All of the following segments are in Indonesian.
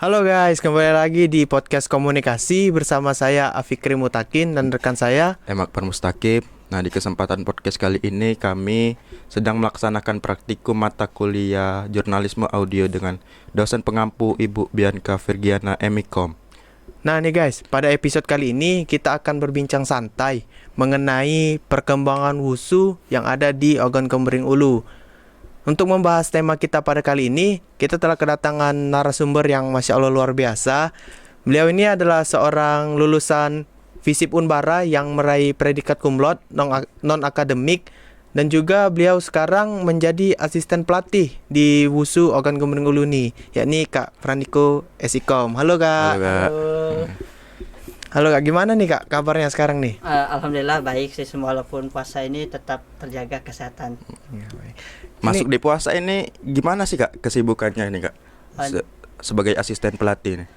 Halo guys, kembali lagi di podcast komunikasi bersama saya Afikri Mutakin dan rekan saya Akbar Mustaqib. Nah, di kesempatan podcast kali ini kami sedang melaksanakan praktikum mata kuliah jurnalisme audio dengan dosen pengampu Ibu Bianca Virgiana Emikom. Nah nih guys, pada episode kali ini kita akan berbincang santai mengenai perkembangan wushu yang ada di Ogan Komering Ulu. Untuk membahas tema kita pada kali ini, kita telah kedatangan narasumber yang Masya Allah luar biasa. Beliau ini adalah seorang lulusan Visip Unbara yang meraih predikat cum laude non-akademik. Dan juga beliau sekarang menjadi asisten pelatih di Wushu Ogan Komering Ulu nih, yakni Kak Praniko Esikom. Halo Kak. Halo, Kak. Halo Kak, gimana nih Kak kabarnya sekarang nih? Alhamdulillah baik sih, walaupun puasa ini tetap terjaga kesehatan. Ya, baik. Masuk di puasa ini gimana sih Kak kesibukannya ini Kak? Sebagai asisten pelatih nih.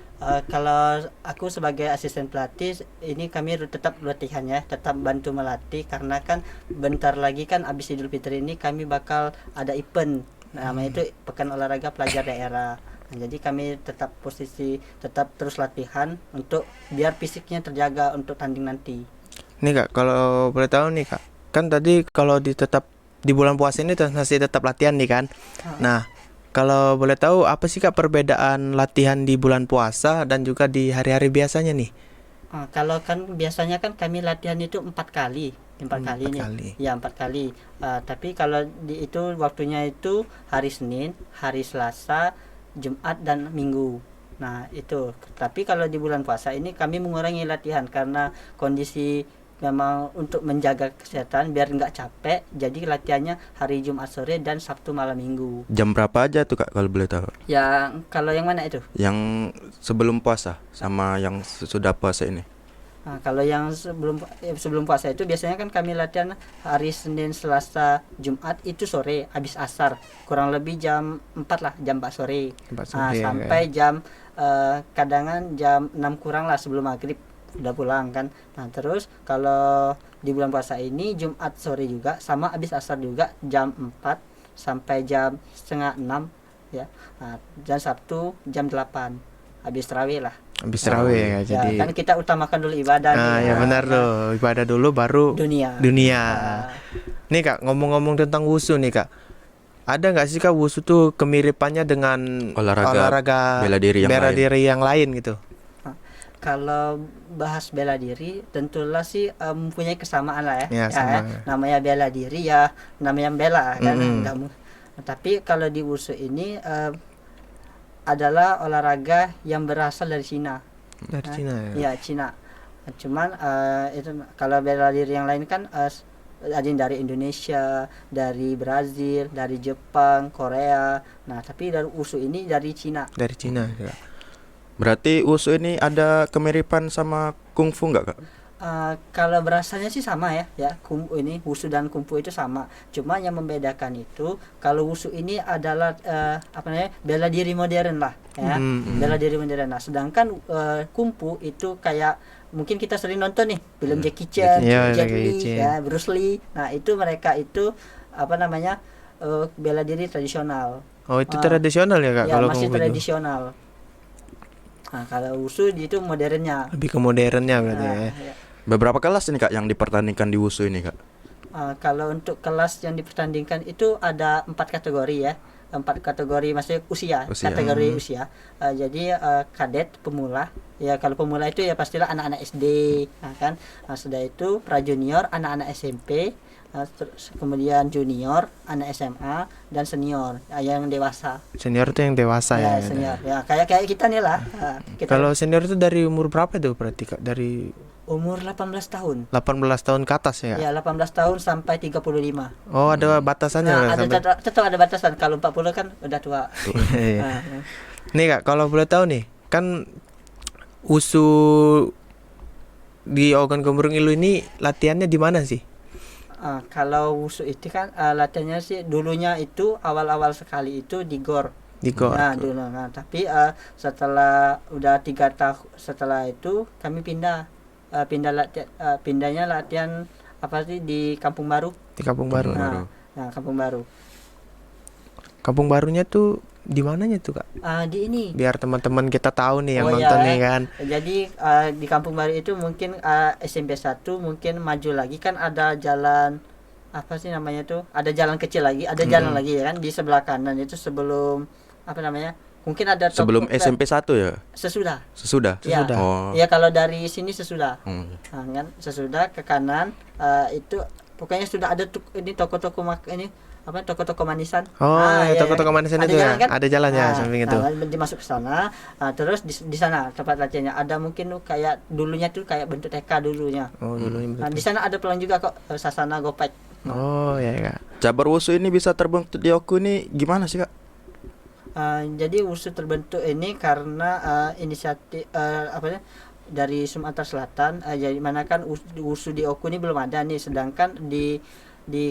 Kalau aku sebagai asisten pelatih ini kami tetap latihan ya, tetap bantu melatih karena kan bentar lagi kan abis Idul Fitri ini kami bakal ada event, namanya itu Pekan Olahraga Pelajar Daerah. Nah, jadi kami tetap terus latihan untuk biar fisiknya terjaga untuk tanding nanti. Nih Kak, kalau boleh tahu nih Kak, kan tadi kalau di bulan puasa ini masih tetap latihan nih kan. Nah, kalau boleh tahu apa sih Kak perbedaan latihan di bulan puasa dan juga di hari-hari biasanya nih? Kalau kan biasanya kan kami latihan itu 4 kali nih. Ya 4 kali. Tapi kalau itu waktunya itu hari Senin, hari Selasa, Jumat dan Minggu. Nah itu. Tapi kalau di bulan puasa ini kami mengurangi latihan karena kondisi memang untuk menjaga kesehatan biar nggak capek, jadi latihannya hari Jumat sore dan Sabtu malam Minggu. Jam berapa aja tuh Kak kalau boleh tahu? Ya kalau yang mana itu? Yang sebelum puasa sama yang sesudah puasa ini. Nah, kalau yang sebelum puasa itu biasanya kan kami latihan hari Senin, Selasa, Jumat itu sore habis asar, kurang lebih jam 4 lah, jam 4 sore. Sampai jam kadangan jam 6 kurang lah sebelum maghrib udah pulang kan. Nah terus kalau di bulan puasa ini Jumat sore juga sama habis asar juga jam 4 sampai jam setengah 6 ya. Nah, dan Sabtu jam 8 habis tarawih lah. Habis tarawih ya, jadi kan kita utamakan dulu ibadah nih. Ya benar tuh, ibadah dulu baru dunia. Nih Kak, ngomong-ngomong tentang wushu nih Kak, ada nggak sih Kak wushu tuh kemiripannya dengan olahraga bela diri yang lain gitu? Kalau bahas bela diri tentulah sih mempunyai kesamaan lah ya, namanya bela diri ya namanya bela kan. Tapi kalau di wushu ini adalah olahraga yang berasal dari Cina. Dari Cina ya? Ya Cina. Cuman itu kalau bela diri yang lain kan ada yang dari Indonesia, dari Brazil, dari Jepang, Korea. Nah tapi dari wushu ini dari Cina. Dari Cina ya. Berarti wushu ini ada kemiripan sama kungfu nggak Kak? Kalau berasalnya sih sama ya wushu dan kungfu itu sama. Cuma yang membedakan itu kalau wushu ini adalah bela diri modern lah ya. Bela diri modern. Nah, sedangkan kungfu itu kayak mungkin kita sering nonton nih film Jackie Chan, Jet Li, ya, Bruce Lee. Nah, itu mereka itu bela diri tradisional. Oh, itu tradisional ya Kak? Ya, kalau masih tradisional. Nah, kalau wushu itu modernnya. Lebih ke modernnya berarti ya. Beberapa kelas ini Kak yang dipertandingkan di wushu ini Kak? Kalau untuk kelas yang dipertandingkan itu ada 4 kategori ya. 4 kategori maksudnya kategori usia. Jadi kadet, pemula. Ya kalau pemula itu ya pastilah anak-anak SD, kan. Sudah itu pra-junior, anak-anak SMP. Kemudian junior, anak SMA, dan senior yang dewasa. Senior itu yang dewasa ya. Senior ya kayak kita nih lah. Kalau senior itu dari umur berapa tuh berarti Kak? Dari umur 18 tahun. 18 tahun ke atas ya? Ya 18 tahun sampai 35. Oh ada batasannya? Tetap ada batasan. Kalau 40 kan udah tua. Nih Kak, kalau boleh tahu nih, kan wushu di Ogan Komering Ulu ini latihannya di mana sih? Kalau wushu itu kan latihannya sih dulunya itu awal-awal sekali itu di GOR. Nah dulu. Nah tapi setelah udah 3 tahun setelah itu kami pindahnya latihan di Kampung Baru. Di Kampung Baru. Nah Kampung Baru. Kampung Barunya tuh Di mananya tuh Kak? Di ini. Biar teman-teman kita tahu nih yang Oh, nonton ya. nih kan. Jadi di Kampung Baru itu mungkin SMP 1 mungkin maju lagi kan ada jalan apa sih namanya tuh? Ada jalan kecil lagi, ada jalan lagi ya kan di sebelah kanan itu sebelum apa namanya? Mungkin ada toko- Sebelum SMP 1 ya? sesudah. Sesudah? Ya. Sesudah. Oh. Ya kalau dari sini sesudah. Hmm. Nah, kan sesudah ke kanan itu pokoknya sudah ada ini toko-toko ini apa toko-toko manisan. Oh, ya, toko-toko manisan ada itu ya? jalan kan? Ada jalannya samping itu. Dimasuk ke sana, terus di sana tempat latihannya ada mungkin tuh kayak dulunya tuh kayak bentuk TK dulunya. Oh, dulunya Nah, betul. di sana ada peluang juga kok Sasana Gopek. Oh, ya Kak. Cabar wusu ini bisa terbentuk di Oku ini gimana sih Kak? Jadi WUSU terbentuk ini karena inisiatif dari Sumatera Selatan. Jadi mana kan WUSU di Oku ini belum ada nih, sedangkan di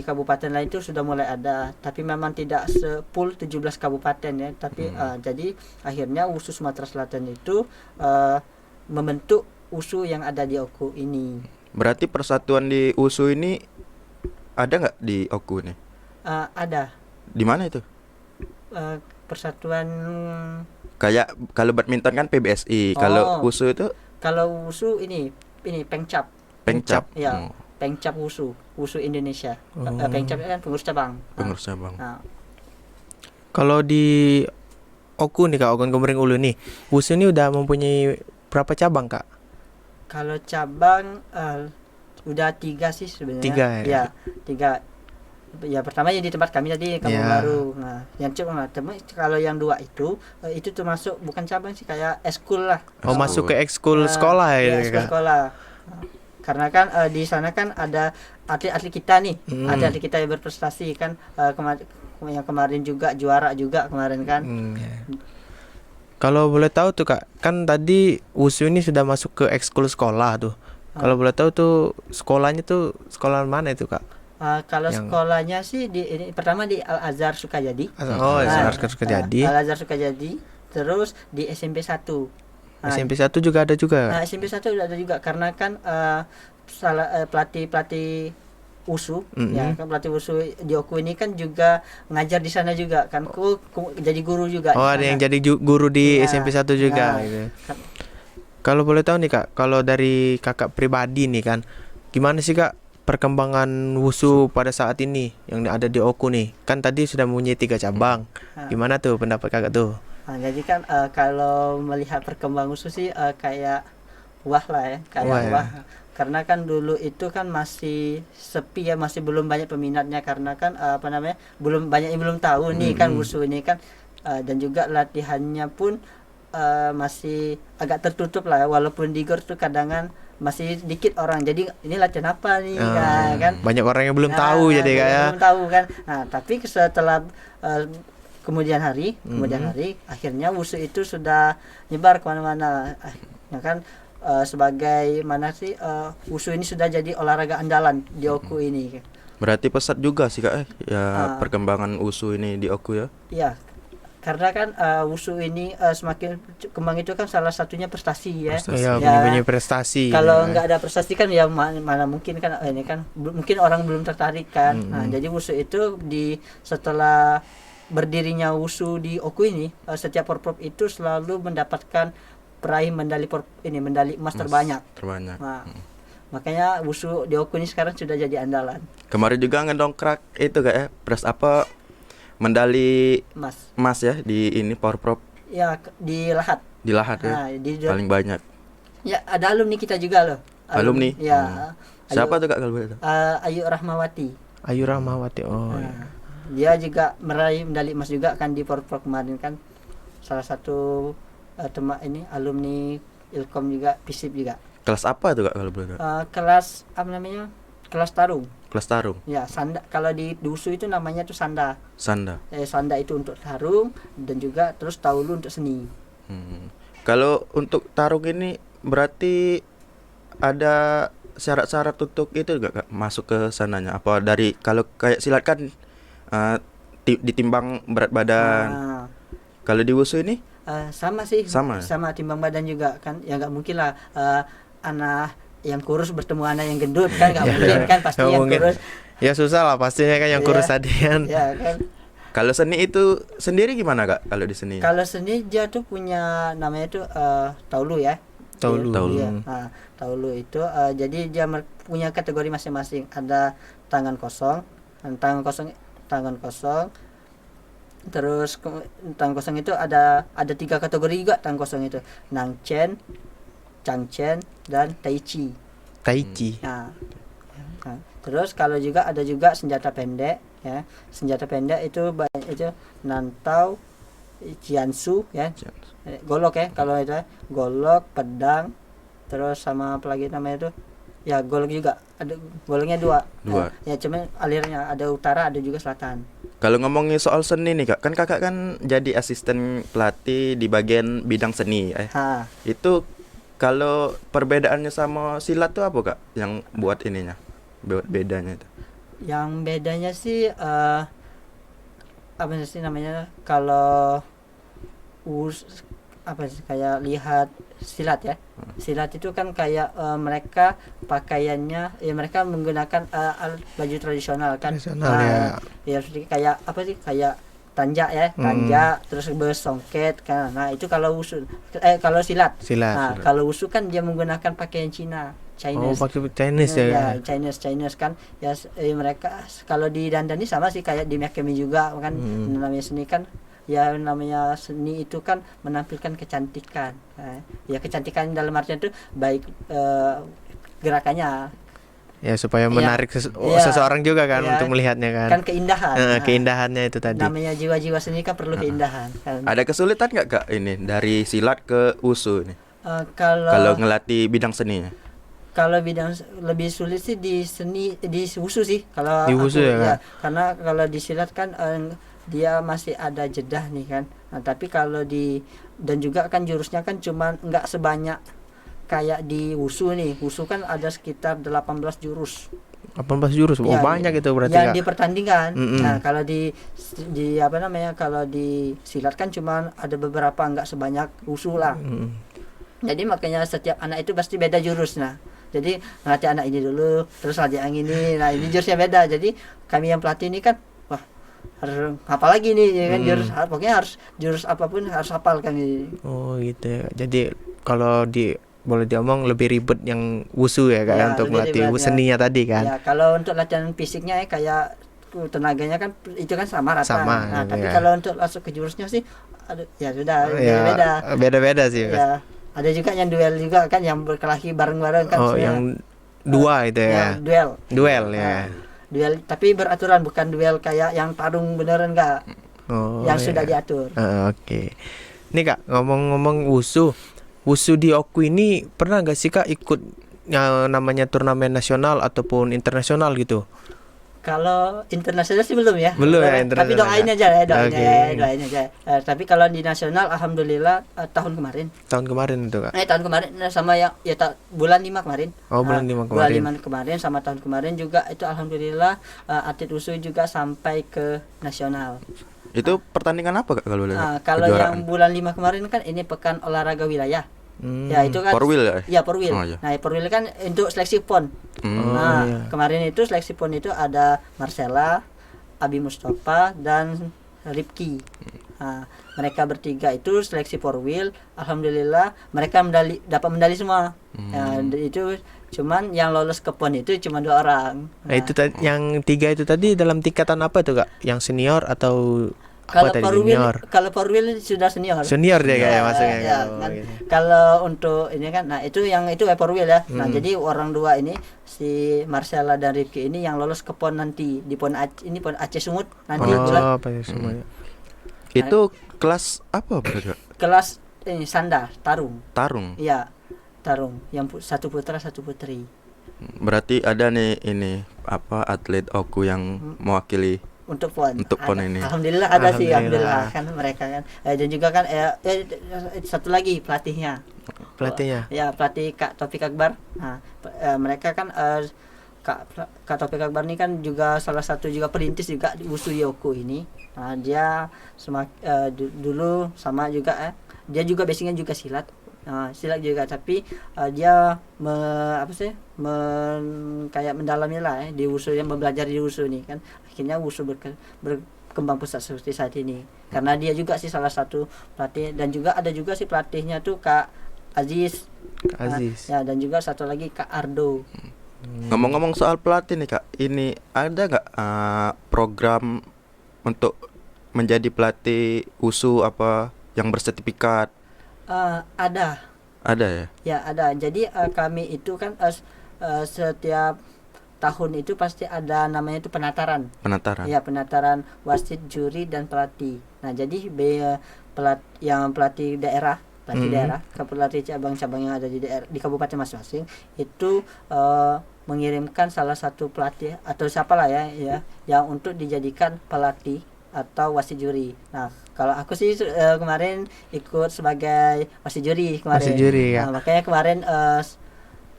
kabupaten lain itu sudah mulai ada, tapi memang tidak sepul 17 kabupaten ya. Tapi jadi akhirnya WUSU Sumatera Selatan itu membentuk WUSU yang ada di Oku ini. Berarti persatuan di wusu ini ada nggak di Oku ini? Ada Di mana itu? persatuan. Kayak kalau badminton kan PBSI, kalau Oh. wusu itu Kalau WUSU ini Pengcap. Pengcap. Ya. Oh, Pengcap WUSU Indonesia. Oh. Pengcap kan pengurus cabang. pengurus cabang. Kalau di Oku nih Kak, Ogan Komering Ulu nih, WUSU ini udah mempunyai berapa cabang Kak? Kalau cabang udah 3 sih sebenarnya. 3 ya? Ya, 3. Ya pertama ya di tempat kami tadi Kampung Ya. Baru. Nah, yang cuma kalau yang 2 itu termasuk bukan cabang sih, kayak eskul lah. Oh, Ekskul. masuk ke ekskul sekolah ya, Ya, ya ekskul Kak? sekolah. Nah, karena kan di sana kan ada atlet-atlet kita nih, atlet kita yang berprestasi kan yang kemarin juga juara juga kemarin kan. Ya. Kalau boleh tahu tuh Kak, kan tadi WUSU ini sudah masuk ke ekskul sekolah tuh. Kalau boleh tahu tuh sekolahnya tuh sekolah mana itu Kak? Kalau Yang- sekolahnya sih ini pertama di Al Azhar Sukajadi. Oh, Nah, Sukajadi. Al Azhar Sukajadi, terus di SMP 1. SMP 1 juga ada juga. Nah, SMP 1 udah ada juga karena kan pelatih WUSU ya kan, pelatih WUSU di Oku ini kan juga ngajar di sana juga kan, jadi guru juga. Oh, di ada sana. yang jadi guru di Iya. SMP 1 juga Nah, gitu. kan- Kalau boleh tahu nih Kak, kalau dari Kakak pribadi nih kan, gimana sih Kak perkembangan WUSU pada saat ini yang ada di Oku nih? Kan tadi sudah mempunyai 3 cabang. Gimana tuh pendapat Kakak tuh? Jadi kan kalau melihat perkembangan WUSU sih kayak wah lah ya, kayak Wah, ya. wah. Karena kan dulu itu kan masih sepi ya, masih belum banyak peminatnya karena kan belum banyak yang belum tahu nih kan WUSU ini kan, dan juga latihannya pun masih agak tertutup lah ya, walaupun di GOR tuh kadangan masih dikit orang, jadi ini latihan apa nih kan. Banyak orang yang belum tahu jadi Kak ya. Belum tahu kan. Nah, tapi setelah kemudian hari akhirnya WUSU itu sudah nyebar kemana-mana. Ya kan, sebagai mana sih WUSU ini sudah jadi olahraga andalan di Oku ini. Berarti pesat juga sih Kak ya perkembangan wusu ini di Oku ya. Iya, karena kan WUSU ini semakin kembang itu kan salah satunya prestasi ya. Iya, Ya, punya prestasi. kalau ya. nggak ada prestasi kan ya mana mungkin kan ini kan mungkin orang belum tertarik kan. Nah, jadi WUSU itu setelah berdirinya WUSU di Oku ini, setiap porprov itu selalu mendapatkan peraih medali emas terbanyak. Terbanyak. Nah, makanya WUSU di Oku ini sekarang sudah jadi andalan. Kemarin juga ngedongkrak itu Kak ya, medali emas ya di ini Power Prop Ya, di Lahat. di Lahat ya. Nah, Paling banyak. Ya, ada alumni kita juga loh. Alumni? Ya. Siapa tuh Kak kalau boleh tahu? Ayu Rahmawati. Ayu Rahmawati. Oh. Nah, dia juga meraih medali emas juga kan di Porprov kemarin kan. Salah satu teman ini alumni Ilkom juga, FISIP juga. Kelas apa tuh Kak kalau boleh tahu? Kelas apa namanya? Kelas tarung. Kelas tarung. Ya, sanda. Kalau di WUSU itu namanya tuh sanda. Sanda. Sanda itu untuk tarung dan juga terus taulu untuk seni. Kalau untuk tarung ini berarti ada syarat-syarat untuk itu enggak Kak masuk ke sananya? Apa dari kalau kayak silat kan ditimbang berat badan. Nah, Kalau di wusu ini sama sih. Sama? Sama timbang badan juga kan. Ya nggak mungkin lah anak yang kurus bertemu anak yang gendut kan, nggak mungkin kan, pasti Nggak yang mungkin. kurus. Ya susah lah pastinya kan yang kurus tadi kan. Ya kan. Kalau seni itu sendiri gimana Kak? Kalau di seni? Kalau seni dia tuh punya namanya tuh taulu ya. Taulu. Taulu. Iya, taulu itu jadi dia punya kategori masing-masing. Ada tangan kosong, tangan kosong. Terus tangan kosong itu ada 3 kategori juga tangan kosong itu. Nangchen, Changchen, dan Taichi. Taichi. Nah, terus kalau juga ada juga senjata pendek ya. Senjata pendek itu itu nantau, jiansu ya. Golok ya kalau itu golok, pedang, terus sama apa lagi namanya itu ya golok juga. Ada goloknya 2. Ya cuman alirnya ada utara ada juga selatan. Kalau ngomongin soal seni nih Kak, kan Kakak kan jadi asisten pelatih di bagian bidang seni. Itu kalau perbedaannya sama silat tuh apa Kak? Yang buat ininya, buat bedanya itu? Yang bedanya sih apa sih namanya kalau apa sih kayak lihat silat ya. Silat itu kan kayak mereka pakaiannya ya mereka menggunakan baju tradisional kan. Ya kayak apa sih kayak tanjak terus bersongket kan. Nah, itu kalau wusu kalau silat. Nah, kalau wusu kan dia menggunakan pakaian Chinese. Oh, pakai Chinese ya. Chinese kan. Ya mereka kalau di dandani sama sih kayak di Mekemi juga kan namanya seni kan. Ya namanya seni itu kan menampilkan kecantikan. Ya kecantikan dalam artian itu baik gerakannya. Ya supaya menarik seseorang juga kan untuk melihatnya kan. Kan keindahan. Keindahannya itu tadi. Namanya jiwa-jiwa seni kan perlu keindahan. Kan. Ada kesulitan nggak Kak ini dari silat ke wusu ini? Kalau ngelatih bidang seninya? Kalau bidang lebih sulit sih di seni di wusu sih. Kalau di wusu ya. Karena kalau di silat kan dia masih ada jedah nih kan. Nah, tapi kalau dan juga kan jurusnya kan cuman nggak sebanyak kayak di wusu nih. Wusu kan ada sekitar 18 jurus. 18 jurus. Ya, banyak itu berarti yang dipertandingkan. Nah, kalau di apa namanya? Kalau di silat kan cuman ada beberapa nggak sebanyak wusu lah. Jadi makanya setiap anak itu pasti beda jurus. Nah, jadi ngelatih anak ini dulu, terus latih yang ini. Nah, ini jurusnya beda. Jadi kami yang pelatih ini kan harus hafal lagi nih ya kan pokoknya harus jurus apapun harus hafal kan. Oh gitu ya. Jadi kalau boleh diomong lebih ribet yang wusu ya Kak untuk melatih seninya tadi kan. Ya kalau untuk latihan fisiknya kayak tenaganya kan itu kan sama rata. Nah, tapi kalau untuk masuk ke jurusnya sih ya sudah beda sih. Ya, ada juga yang duel juga kan yang berkelahi bareng-bareng kan. Oh, yang dua itu ya. Duel ya. Duel tapi beraturan bukan duel kayak yang tarung beneran enggak. Yang sudah diatur. Oke. Nih Kak, ngomong-ngomong wusu di Oku ini pernah nggak sih Kak ikut namanya turnamen nasional ataupun internasional gitu? Kalau internasional sih belum ya. Belum ya internasional. Tapi doain aja ya, doain aja. Tapi kalau di nasional alhamdulillah tahun kemarin. Tahun kemarin itu Kak. Tahun kemarin sama bulan 5 kemarin. Oh, bulan 5 kemarin. Bulan 5 kemarin sama tahun kemarin juga itu alhamdulillah atlet wusu juga sampai ke nasional. Itu pertandingan apa Kak kalau kalau yang bulan 5 kemarin kan ini pekan olahraga wilayah. Ya itu kan Porwil ya? Ya Porwil. Oh, iya. Nah Porwil kan untuk seleksi PON. Kemarin itu seleksi PON itu ada Marcella, Abi Mustafa dan Ripki. Nah, mereka bertiga itu seleksi Porwil. Alhamdulillah mereka dapat medali semua. Ya, itu cuman yang lolos ke PON itu cuma 2 orang. Nah, itu yang 3 itu tadi dalam tingkatan apa tuh Kak? Yang senior atau kalau Porwil sudah senior. Senior dia kayak masuknya. Ya, kan. Gitu. Kalau untuk ini kan, nah itu Porwil ya. Nah jadi orang 2 ini si Marcella dan Rifki ini yang lolos ke PON nanti di PON Aceh Sumut nanti bulan. Itu kelas apa berarti? Kelas ini sanda tarung. Iya tarung yang satu putra satu putri. Berarti ada nih ini apa atlet Oku yang mewakili untuk PON ini. Alhamdulillah ada sih, alhamdulillah kan mereka kan dan juga kan satu lagi pelatihnya ya pelatih Kak Taufik Akbar. Nah mereka kan Kak Taufik Akbar ini kan juga salah satu juga perintis juga di wusu Yoku ini. Nah dia dulu sama juga dia juga basicnya juga silat. Silat juga tapi dia kayak mendalami lah di wusu yang belajar di wusu nih kan akhirnya wusu kembang pesat seperti saat ini. Karena dia juga sih salah satu pelatih, dan juga ada juga sih pelatihnya tuh Kak Aziz. Aziz. Ya, dan juga satu lagi Kak Ardo. Ngomong-ngomong soal pelatih nih Kak, ini ada nggak program untuk menjadi pelatih USU apa yang bersertifikat? Ada. Ada ya? Ya, ada. Jadi kami itu kan setiap tahun itu pasti ada namanya itu penataran. Penataran. Ya, penataran wasit, juri, dan pelatih. Nah, jadi yang pelatih daerah, ke pelatih cabang-cabang yang ada di daerah di kabupaten masing-masing itu mengirimkan salah satu pelatih atau siapalah ya yang untuk dijadikan pelatih atau wasit juri. Nah, kalau aku sih kemarin ikut sebagai wasit juri kemarin. Wasit juri, ya. Nah, makanya kemarin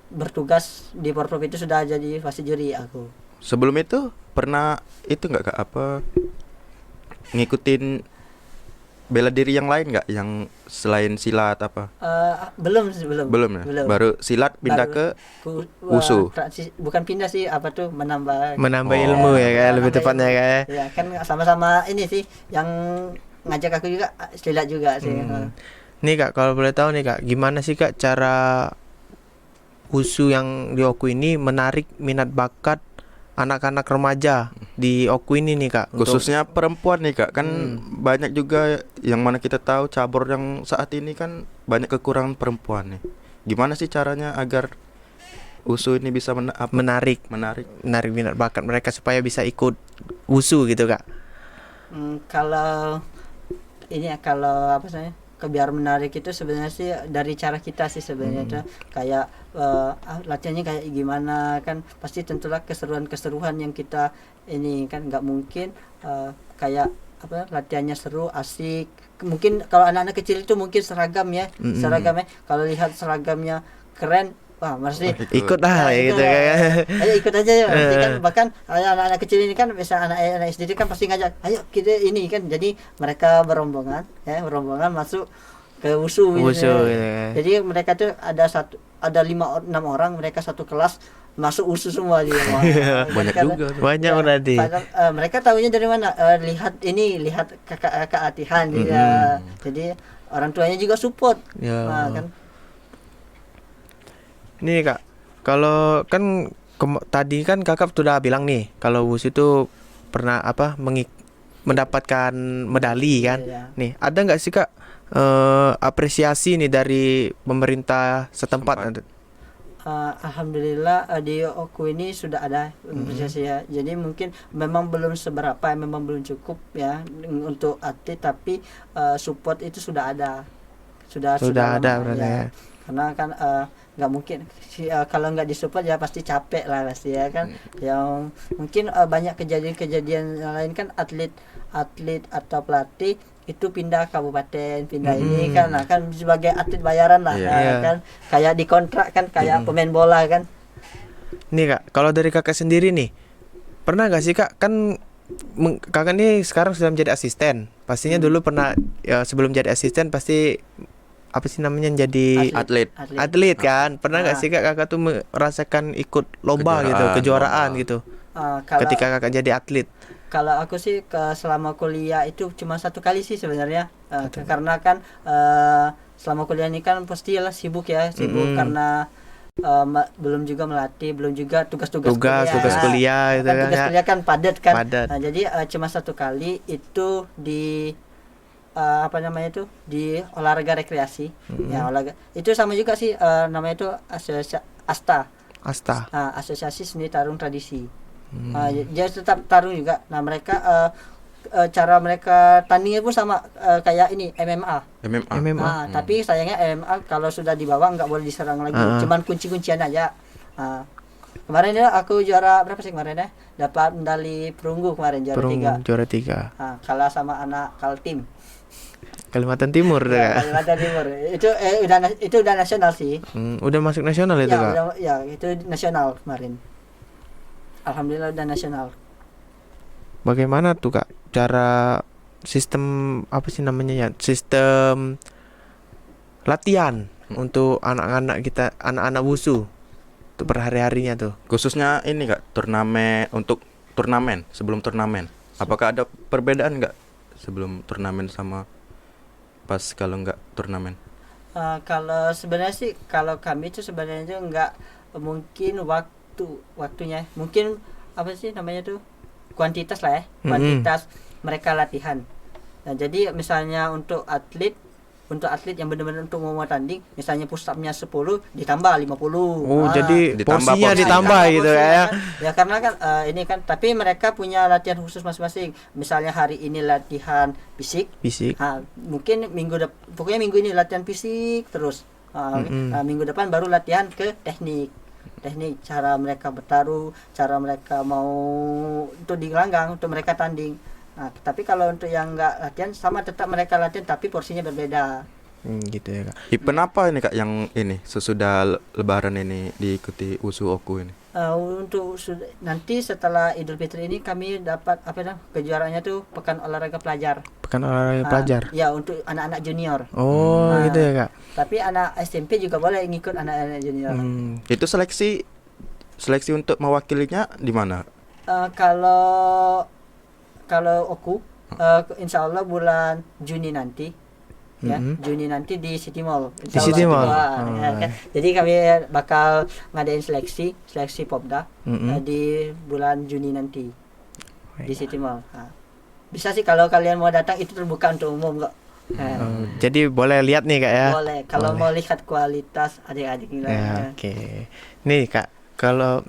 bertugas di Porprov itu sudah jadi wasit juri aku. Sebelum itu pernah itu nggak Kak apa ngikutin bela diri yang lain nggak yang selain silat apa? Belum. Belum ya? Baru silat pindah ke USU. Bukan pindah sih, apa tuh menambah ilmu ya kayak lebih tepatnya kayak. Ya kan sama-sama ini sih yang ngajak aku juga silat juga sih. Nih Kak, kalau boleh tahu nih Kak, gimana sih Kak cara USU yang di Oku ini menarik minat bakat anak-anak remaja di Oku ini nih Kak? Khususnya perempuan nih Kak, kan banyak juga yang mana kita tahu cabur yang saat ini kan banyak kekurangan perempuan nih. Gimana sih caranya agar USU ini bisa menarik minat bakat mereka supaya bisa ikut USU gitu Kak? Kalau ini ya, kalau apa namanya, biar menarik itu sebenarnya sih dari cara kita sih sebenarnya tuh kayak latihannya kayak gimana, kan pasti tentulah keseruan yang kita ini kan nggak mungkin kayak apa latihannya seru asik. Mungkin kalau anak-anak kecil itu mungkin seragamnya kalau lihat seragamnya keren, wah mesti ikut lah gitu kayak. Ayo ikut aja ya. Pasti kan bahkan anak-anak kecil ini kan bisa anak SD kan pasti ngajak, ayo kita ini kan, jadi mereka berombongan masuk ke USU gitu. Jadi mereka tuh ada 5-6 orang, mereka satu kelas masuk USU semua dia. Banyak juga. Banyak berarti. Mereka tahunya dari mana? Lihat kakak latihan jadi orang tuanya juga support. Nah, kan. Nih Kak, kalau kan tadi kan Kakak sudah bilang nih kalau USU itu pernah mendapatkan medali kan. Nih, ada nggak sih Kak apresiasi nih dari pemerintah setempat? Alhamdulillah di Oku ini sudah ada apresiasi ya. Jadi mungkin memang belum seberapa, memang belum cukup ya untuk atlet, tapi support itu sudah ada. Sudah ada berarti ya. Karena kan nggak mungkin kalau nggak disupport ya pasti capek lah pasti ya kan. Yang mungkin banyak kejadian lain kan atlet atau pelatih itu pindah kabupaten, pindah ini kan, nah kan sebagai atlet bayaran lah kan, kayak dikontrak kan kayak pemain bola kan. Nih Kak, kalau dari Kakak sendiri nih, pernah gak sih Kak, kan Kakak nih sekarang sudah menjadi asisten, pastinya dulu pernah ya, sebelum jadi asisten pasti apa sih namanya jadi atlet kan, pernah gak sih Kak Kakak tuh merasakan ikut lomba kejuaraan gitu ketika Kakak jadi atlet? Kalau aku sih selama kuliah itu cuma 1 kali sih sebenarnya, karena kan selama kuliah ini kan pastilah sibuk karena belum juga melatih, belum juga tugas kuliah gitu kan, tugas kuliah kan padat kan. Nah, jadi cuma 1 kali itu di di olahraga rekreasi. Ya, olahraga itu sama juga sih, namanya itu ASTA. Asosiasi Seni Tarung Tradisi. Dia tetap tarung juga. Nah, mereka cara mereka tandingnya pun sama kayak ini MMA. Tapi sayangnya MMA kalau sudah di bawah nggak boleh diserang lagi, cuman kunci-kuncian aja. Kemarin ya aku juara berapa sih kemarin ya? Dapat medali perunggu kemarin, juara 3. Kalah sama anak Kaltim. Kalimantan Timur Kalimantan Timur. Itu udah nasional sih. Udah masuk nasional itu Kak? Itu nasional kemarin. Alhamdulillah udah nasional. Bagaimana tuh Kak cara sistem sistem latihan untuk anak-anak kita, anak-anak WUSU untuk perhari-harinya tuh? Khususnya ini Kak, turnamen sebelum turnamen Apakah ada perbedaan nggak sebelum turnamen sama pas kalau nggak turnamen? Kalau sebenarnya sih kalau kami itu sebenarnya nggak mungkin waktunya mungkin apa sih namanya tuh kuantitas lah ya, kuantitas mereka latihan. Nah jadi misalnya untuk atlet yang benar-benar untuk mau tanding, misalnya push up-nya 10 ditambah 50. Jadi Ditambah porsinya porsi. ditambah gitu porsinya ya. kan. Ya karena kan ini kan tapi mereka punya latihan khusus masing-masing. Misalnya hari ini latihan fisik. Fisik. Mungkin pokoknya minggu ini latihan fisik terus. Minggu depan baru latihan ke teknik cara mereka bertaruh, cara mereka mau untuk di gelanggang, untuk mereka tanding. Nah, tapi kalau untuk yang enggak latihan sama tetap mereka latihan tapi porsinya berbeda. Gitu ya Kak. Event apa ini Kak yang ini sesudah lebaran ini diikuti USU Oku ini? Untuk nanti setelah Idul Fitri ini kami dapat kejuaraannya tuh Pekan Olahraga Pelajar. Pekan olahraga pelajar. Ya untuk anak-anak junior. Gitu ya Kak. Tapi anak SMP juga boleh ngikut anak-anak junior. Itu seleksi untuk mewakilinya di mana? Kalau Oku insya Allah bulan Juni nanti ya Juni nanti di City Mall. Di City Mall. Kan? Jadi kami bakal ngadain seleksi Popda di bulan Juni nanti di City Mall. Bisa sih kalau kalian mau datang, itu terbuka untuk umum kok. Jadi boleh lihat nih Kak ya. Boleh kalau mau lihat kualitas adik-adik ini. Oke. Nih Kak, kalau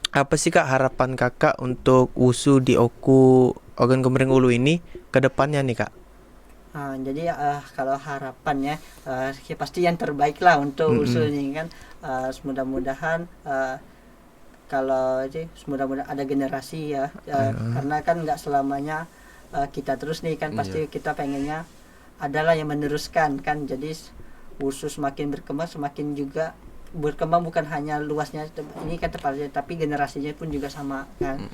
apa sih Kak harapan Kakak untuk USU di Oku Ogan Komering Ulu ini ke depannya nih Kak? Jadi kalau harapannya ya pasti yang terbaik lah untuk USU ini kan. Mudah-mudahan mudah-mudahan ada generasi ya, karena kan nggak selamanya kita terus nih kan, pasti kita pengennya adalah yang meneruskan kan. Jadi USU semakin berkembang, semakin juga berkembang bukan hanya luasnya ini kan tepatnya, tapi generasinya pun juga sama kan.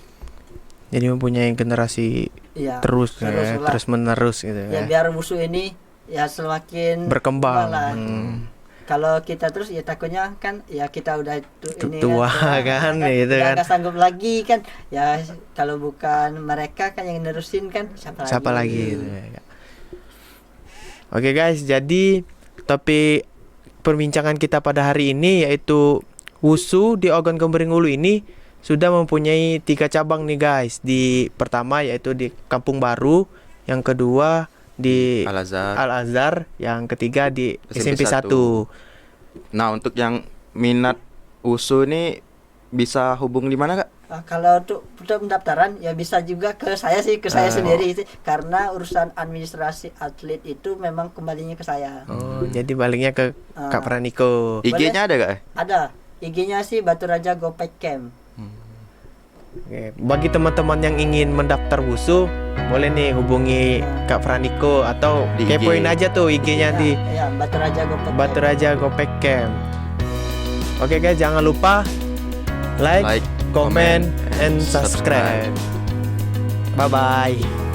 Jadi mempunyai generasi terus menerus gitu ya. Biar USU ini ya semakin berkembang. Kalau kita terus ya takutnya kan ya kita udah tua kan gitu kan. Nggak sanggup lagi kan. Ya kalau bukan mereka kan yang nerusin kan siapa lagi gitu ya. Oke guys, jadi topik perbincangan kita pada hari ini yaitu USU di Ogan Komering Ulu ini sudah mempunyai 3 cabang nih guys. Di pertama yaitu di Kampung Baru, yang kedua di Al-Azhar, yang ketiga di SMP 1. Nah, untuk yang minat USU ini bisa hubung di mana Kak? Kalau untuk pendaftaran ya bisa juga ke saya sendiri sih, karena urusan administrasi atlet itu memang kembalinya ke saya. Jadi baliknya ke Kak Praniko. IG-nya ada Kak? Ada. IG-nya sih Batu Raja Gopek Camp. Oke. Bagi teman-teman yang ingin mendaftar WUSU, boleh nih hubungi Kak Praniko atau di kepoin IG. aja tuh IG-nya di Batu Raja Gopek Camp. Oke guys, jangan lupa like, comment, and subscribe. Bye bye.